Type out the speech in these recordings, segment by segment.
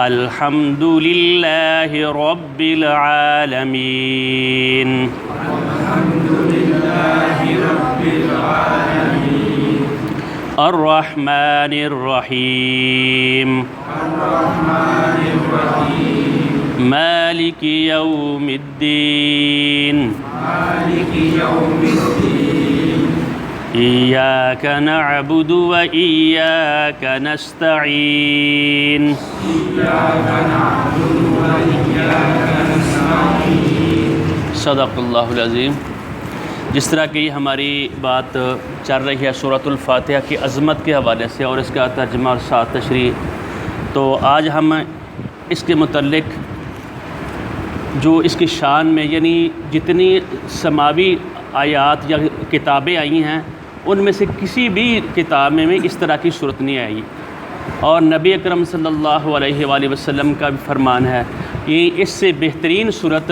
الحمد للہ رب العالمین الرحمن الرحیم مالک یوم الدین إياك نعبد وإياك نستعين صدق اللہ العظیم۔ جس طرح کی ہماری بات چل رہی ہے سورۃ الفاتحہ کی عظمت کے حوالے سے اور اس کا ترجمہ اور ساتھ تشریح، تو آج ہم اس کے متعلق جو اس کی شان میں یعنی جتنی سماوی آیات یا کتابیں آئی ہیں ان میں سے کسی بھی کتاب میں اس طرح کی صورت نہیں آئی، اور نبی اکرم صلی اللہ علیہ وآلہ وسلم کا بھی فرمان ہے کہ اس سے بہترین صورت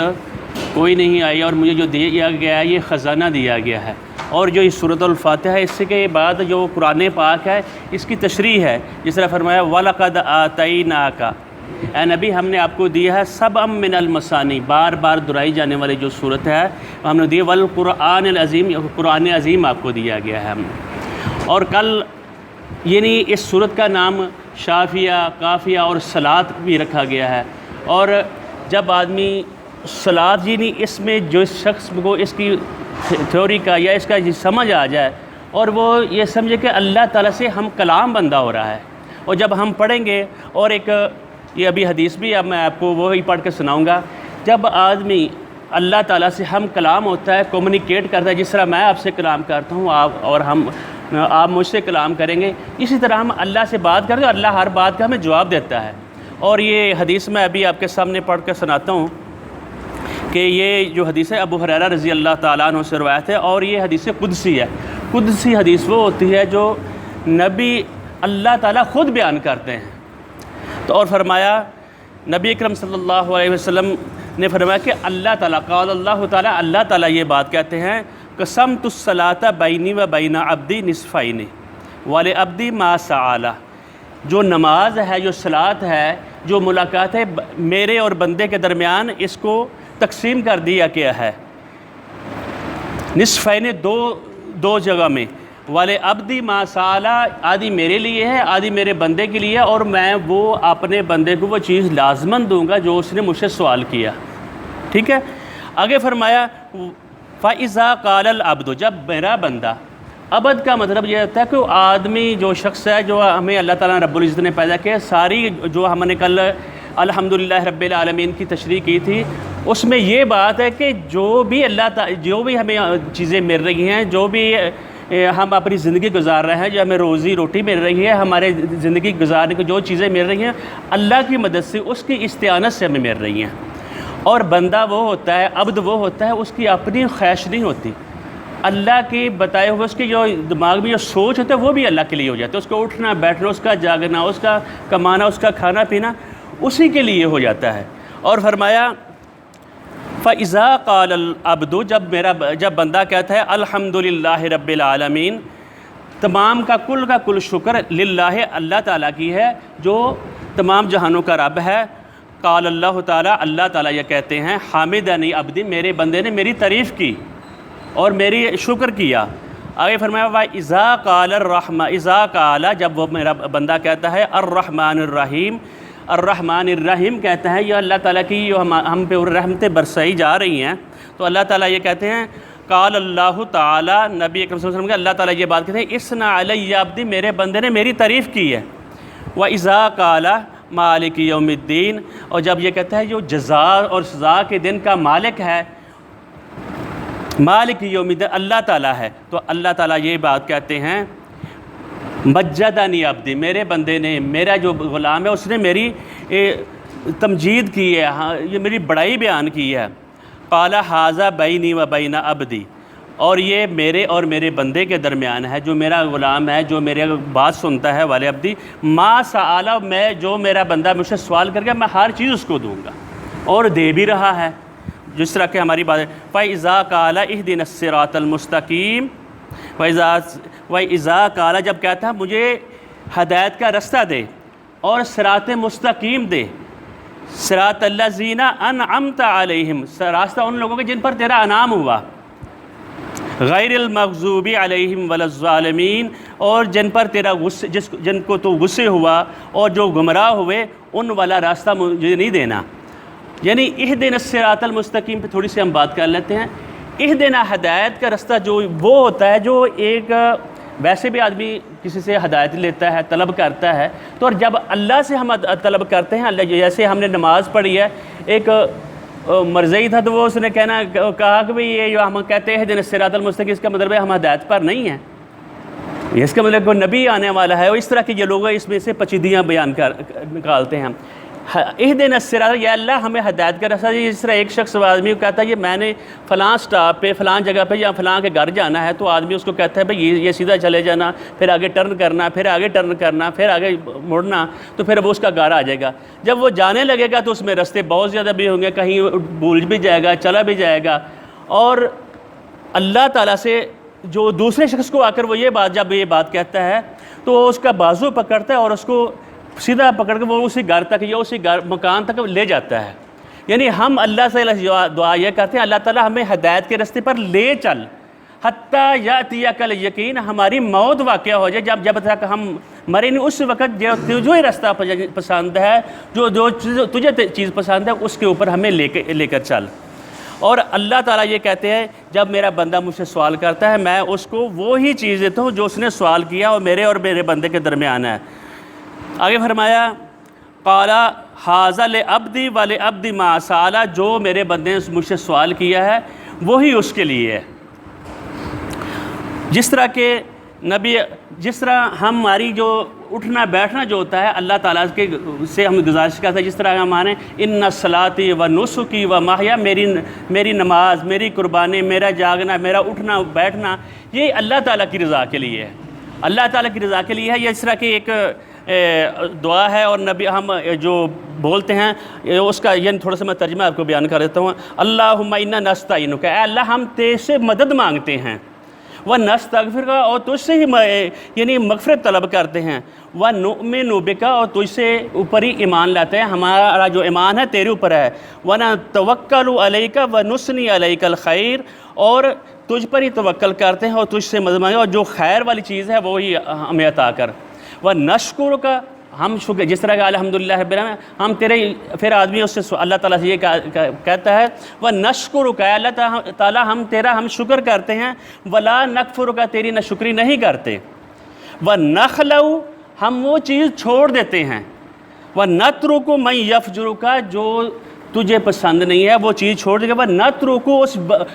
کوئی نہیں آئی، اور مجھے جو دیا گیا ہے یہ خزانہ دیا گیا ہے۔ اور جو یہ سورۃ الفاتحہ ہے اس سے کے بعد جو قرآن پاک ہے اس کی تشریح ہے، جس طرح فرمایا وَلَقَدْ آتَيْنَاكَ، اے نبی ہم نے آپ کو دیا ہے سبعًا من المثانی، بار بار دہرائی جانے والی جو صورت ہے ہم نے دی، والقرآن العظیم، قرآن عظیم آپ کو دیا گیا ہے ہم نے۔ اور کل یعنی اس صورت کا نام شافیہ، کافیہ اور صلاۃ بھی رکھا گیا ہے، اور جب آدمی صلاۃ یعنی اس میں جو شخص کو اس کی تھیوری کا یا اس کا سمجھ آ جائے اور وہ یہ سمجھے کہ اللہ تعالیٰ سے ہم کلام بندہ ہو رہا ہے، اور جب ہم پڑھیں گے اور ایک یہ ابھی حدیث بھی اب میں آپ کو وہی پڑھ کے سناؤں گا، جب آدمی اللہ تعالیٰ سے ہم کلام ہوتا ہے، کمیونیکیٹ کرتا ہے، جس طرح میں آپ سے کلام کرتا ہوں آپ مجھ سے کلام کریں گے، اسی طرح ہم اللہ سے بات کرتے ہیں، اللہ ہر بات کا ہمیں جواب دیتا ہے۔ اور یہ حدیث میں ابھی آپ کے سامنے پڑھ کے سناتا ہوں کہ یہ جو حدیث ہے ابو ہریرہ رضی اللہ تعالیٰ عنہ سے روایت ہے، اور یہ حدیث قدسی ہے۔ قدسی حدیث وہ ہوتی ہے جو نبی اللہ تعالیٰ خود بیان کرتے ہیں۔ تو اور فرمایا نبی اکرم صلی اللہ علیہ وسلم نے فرمایا کہ اللہ تعالیٰ قال اللہ تعالیٰ، اللہ تعالیٰ یہ بات کہتے ہیں قسمت الصلاۃ بینی و بین عبدی نصفین ولعبدی ما سأل، جو نماز ہے، جو صلاۃ ہے، جو ملاقات ہے میرے اور بندے کے درمیان، اس کو تقسیم کر دیا گیا ہے نصفین، دو جگہ میں، وَلِعَبْدِ مَا سَأَلَ، آدھی میرے لیے ہے، آدھی میرے بندے کے لیے، اور میں وہ اپنے بندے کو وہ چیز لازماً دوں گا جو اس نے مجھ سے سوال کیا۔ ٹھیک ہے، آگے فرمایا فَإِذَا قَالَ الْعَبْدُ، جب میرا بندہ، عبد کا مطلب یہ ہوتا ہے کہ آدمی جو شخص ہے جو ہمیں اللہ تعالیٰ رب العزت نے پیدا کیا، ساری جو ہم نے کل الحمدللہ رب العالمین کی تشریح کی تھی، اس میں یہ بات ہے کہ جو بھی جو بھی ہمیں چیزیں مل رہی ہیں، جو بھی ہم اپنی زندگی گزار رہے ہیں، جو ہمیں روزی روٹی مل رہی ہے، ہمارے زندگی گزارنے کو جو چیزیں مل رہی ہیں اللہ کی مدد سے، اس کی استعانت سے ہمیں مل رہی ہیں۔ اور بندہ وہ ہوتا ہے، عبد وہ ہوتا ہے، اس کی اپنی خواہش نہیں ہوتی، اللہ کے بتائے ہوئے اس کے جو دماغ میں جو سوچ ہوتا ہے وہ بھی اللہ کے لیے ہو جاتا ہے، اس کو اٹھنا بیٹھنا، اس کا جاگنا، اس کا کمانا، اس کا کھانا پینا اسی کے لیے ہو جاتا ہے۔ اور فرمایا فَإِذَا قَالَ الْعَبْدُ، جب بندہ کہتا ہے الحمدللہ رب العالمین، تمام کا کل شکر للہ اللہ تعالیٰ کی ہے جو تمام جہانوں کا رب ہے۔ قال اللہ تعالیٰ، اللہ تعالیٰ یہ کہتے ہیں حامدنی عبدی، میرے بندے نے میری تعریف کی اور میری شکر کیا۔ آگے فرمایا وَإِذَا قَالَ الرَّحْمَٰنُ، اِذَا قَالَ، جب وہ میرا بندہ کہتا ہے الرحمن الرحیم، الرحمن الرحیم کہتا ہے یہ اللہ تعالیٰ کی جو ہم پہ رحمتیں برسائی جا رہی ہیں، تو اللہ تعالیٰ یہ کہتے ہیں قال اللہ تعالیٰ، نبی اکرم صلی اللہ علیہ وسلم کہ اللہ تعالیٰ یہ بات کہتے ہیں اثنى علی عبدی، میرے بندے نے میری تعریف کی ہے۔ وَإِذَا قَالَ مالک یوم الدین، اور جب یہ کہتا ہے جو جزا اور سزا کے دن کا مالک ہے، مالک یوم الدین اللہ تعالیٰ ہے، تو اللہ تعالیٰ یہ بات کہتے ہیں مجدنی عبدی، میرے بندے نے، میرا جو غلام ہے اس نے میری تمجید کی ہے، یہ میری بڑائی بیان کی ہے۔ قال ھذا بینی و بین عبدی، اور یہ میرے اور میرے بندے کے درمیان ہے، جو میرا غلام ہے، جو میرے بات سنتا ہے، والے عبدی ما سأل، میں جو میرا بندہ مجھ سے سوال کر کے میں ہر چیز اس کو دوں گا، اور دے بھی رہا ہے، جس طرح کہ ہماری بات ہے فَإِذَا قَالَ اهْدِنَا الصِّرَاطَ الْمُسْتَقِيمَ، وَإِذَا قَالَ، جب کہتا ہے مجھے ہدایت کا رستہ دے، اور صراط مستقیم دے، صراط الذین انعمت علیہم، راستہ ان لوگوں کے جن پر تیرا انعام ہوا، غیر المغضوب علیہم ولا الظالمین، اور جن پر تیرا جن کو تو غصے ہوا اور جو گمراہ ہوئے ان والا راستہ مجھے نہیں دینا۔ یعنی اہدنا الصراط المستقیم پہ تھوڑی سی ہم بات کر لیتے ہیں۔ اہدنا ہدایت کا راستہ جو وہ ہوتا ہے جو ایک ویسے بھی آدمی کسی سے ہدایت لیتا ہے، طلب کرتا ہے، تو اور جب اللہ سے ہم طلب کرتے ہیں، اللہ جیسے ہم نے نماز پڑھی ہے، ایک مرزئی تھا تو وہ اس نے کہا کہ بھئی یہ جو ہم کہتے ہیں اہدنا الصراط المستقیم، اس کا مطلب ہے ہم ہدایت پر نہیں ہیں، اس کا مطلب کوئی نبی آنے والا ہے، اور اس طرح کے یہ لوگ اس میں سے پچیدیاں بیان نکالتے ہیں۔ اہدنا الصراط، یا اللہ ہمیں ہدایت کا راستہ، جس طرح ایک شخص آدمی کو کہتا ہے یہ میں نے فلاں سٹاپ پہ فلاں جگہ پہ یا فلاں کے گھر جانا ہے، تو آدمی اس کو کہتا ہے بھئی یہ سیدھا چلے جانا، پھر آگے ٹرن کرنا، پھر آگے ٹرن کرنا، پھر آگے مڑنا، تو پھر وہ اس کا گھر آ جائے گا۔ جب وہ جانے لگے گا تو اس میں رستے بہت زیادہ بھی ہوں گے، کہیں بھول بھی جائے گا، چلا بھی جائے گا، اور اللہ تعالیٰ سے جو دوسرے شخص کو آ کر وہ جب یہ بات کہتا ہے تو اس کا بازو پکڑتا ہے اور اس کو سیدھا پکڑ کے وہ اسی گھر تک یا اسی مکان تک لے جاتا ہے۔ یعنی ہم اللہ سے دعا یہ کرتے ہیں اللہ تعالیٰ ہمیں ہدایت کے راستے پر لے چل، حتیٰ یأتیک الیقین، ہماری موت واقع ہو جائے، جب تک ہم مرے نہیں اس وقت جو ہی راستہ پسند ہے، جو تجھے چیز پسند ہے اس کے اوپر ہمیں لے کر چل۔ اور اللہ تعالیٰ یہ کہتے ہیں جب میرا بندہ مجھ سے سوال کرتا ہے میں اس کو وہی چیز دیتا ہوں جو اس نے سوال کیا اور میرے بندے کے درمیان ہے۔ آگے فرمایا قال ھذا لعبدی ولعبدی ما سأل، جو میرے بندے نے مجھ سے سوال کیا ہے وہی اس کے لیے ہے۔ جس طرح ہماری جو اٹھنا بیٹھنا جو ہوتا ہے اللہ تعالیٰ سے ہم گزارش کرتے ہیں، جس طرح ہم مانیں ان صلاتی و نسکی و محیا، میری نماز، میری قربانی، میرا جاگنا، میرا اٹھنا بیٹھنا، یہ اللہ تعالیٰ کی رضا کے لیے ہے، اللہ تعالیٰ کی رضا کے لیے ہے۔ یہ اس طرح کی ایک دعا ہے، اور نبی ہم جو بولتے ہیں اس کا یہ تھوڑا سا میں ترجمہ آپ کو بیان کر دیتا ہوں۔ اللہم انا نستعینک، اے اللہ ہم تیرے سے مدد مانگتے ہیں، ونستغفرک، اور تجھ سے ہی یعنی مغفرت طلب کرتے ہیں، ونؤمن بک، اور تجھ سے اوپر ہی ایمان لاتے ہیں، ہمارا جو ایمان ہے تیرے اوپر ہے، ونتوکل علیک ونثنی علیک الخیر، اور تجھ پر ہی توکل کرتے ہیں اور تجھ سے مدد مانگتے ہیں، اور جو خیر والی چیز ہے وہی ہمیں عطا کر، ونشکرک، ہم شکر، جس طرح کہ الحمدللہ رب العالمین، ہم تیرے، پھر آدمی اس سے اللہ تعالیٰ سے یہ کہتا ہے وَنَشْكُرُكَ، اللہ تعالیٰ ہم شکر کرتے ہیں، وَلَا نَكْفُرُكَ، تیری ناشکری نہیں کرتے، وَنَخْلَعُ، ہم وہ چیز چھوڑ دیتے ہیں، وَنَتْرُكُ مَنْ يَفْجُرُكَ، جو تجھے پسند نہیں ہے وہ چیز چھوڑ دے گا، وَنَتْرُكُ،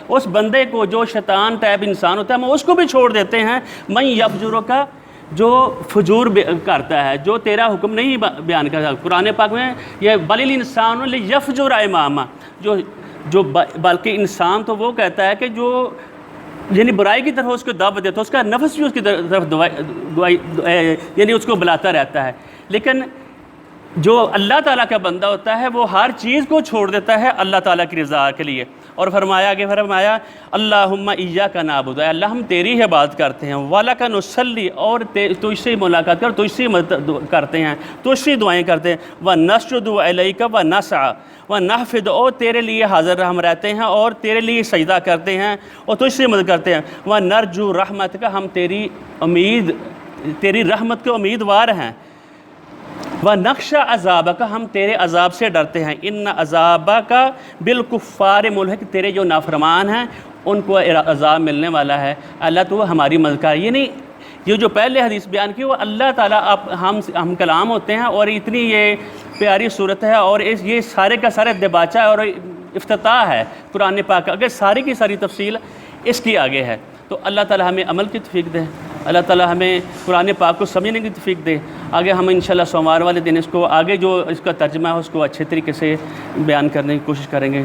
اس بندے کو جو شیطان ٹائپ انسان ہوتا ہے ہم اس کو بھی چھوڑ دیتے ہیں، مَنْ يَفْجُرُكَ، جو فجور کرتا ہے، جو تیرا حکم نہیں بیان کرتا۔ قرآن پاک میں یہ بل الانسان لیفجر امامہ، جو بلکہ انسان تو وہ کہتا ہے کہ جو یعنی برائی کی طرف اس کو دعوت دیتا ہے، اس کا نفس بھی اس کی طرف یعنی اس کو بلاتا رہتا ہے، لیکن جو اللہ تعالیٰ کا بندہ ہوتا ہے وہ ہر چیز کو چھوڑ دیتا ہے اللہ تعالیٰ کی رضا کے لیے۔ اور فرمایا اللہم ایاک نعبد، اے اللہ ہم تیری ہی عبادت کرتے ہیں، وَلَکَ نُصَلِّ، اور تجھ سے ملاقات کر، تجھ سے مدد کرتے ہیں، تجھ سے دعائیں کرتے ہیں، وَنَسْجُدُ عَلَيْكَ وَنَسْعَى وَنَحْفِدُ، اور تیرے لیے حاضر ہم رہتے ہیں اور تیرے لیے سجدہ کرتے ہیں اور تجھ سے مدد کرتے ہیں، وَنَرْجُو رَحْمَتَكَ، ہم تیری رحمت کے امیدوار ہیں، وَنَخْشَى عَذَابَكَ، ہم تیرے عذاب سے ڈرتے ہیں، اِنَّ عَذَابَكَ بِالْكُفَّارِ مُلْحِقٌ، تیرے جو نافرمان ہیں ان کو عذاب ملنے والا ہے، اللہ تو ہماری مدد کر۔ یہ جو پہلے حدیث بیان کی وہ اللہ تعالیٰ ہم کلام ہوتے ہیں، اور اتنی یہ پیاری صورت ہے، اور یہ سارے کا سارے دباچہ اور افتتاح ہے قرآن پاک، اگر ساری کی ساری تفصیل اس کی آگے ہے، تو اللہ تعالیٰ ہمیں عمل کی توفیق دے، اللہ تعالیٰ ہمیں قرآن پاک کو سمجھنے کی توفیق دے۔ آگے ہم انشاءاللہ سوموار والے دن اس کو آگے جو اس کا ترجمہ ہے اس کو اچھے طریقے سے بیان کرنے کی کوشش کریں گے۔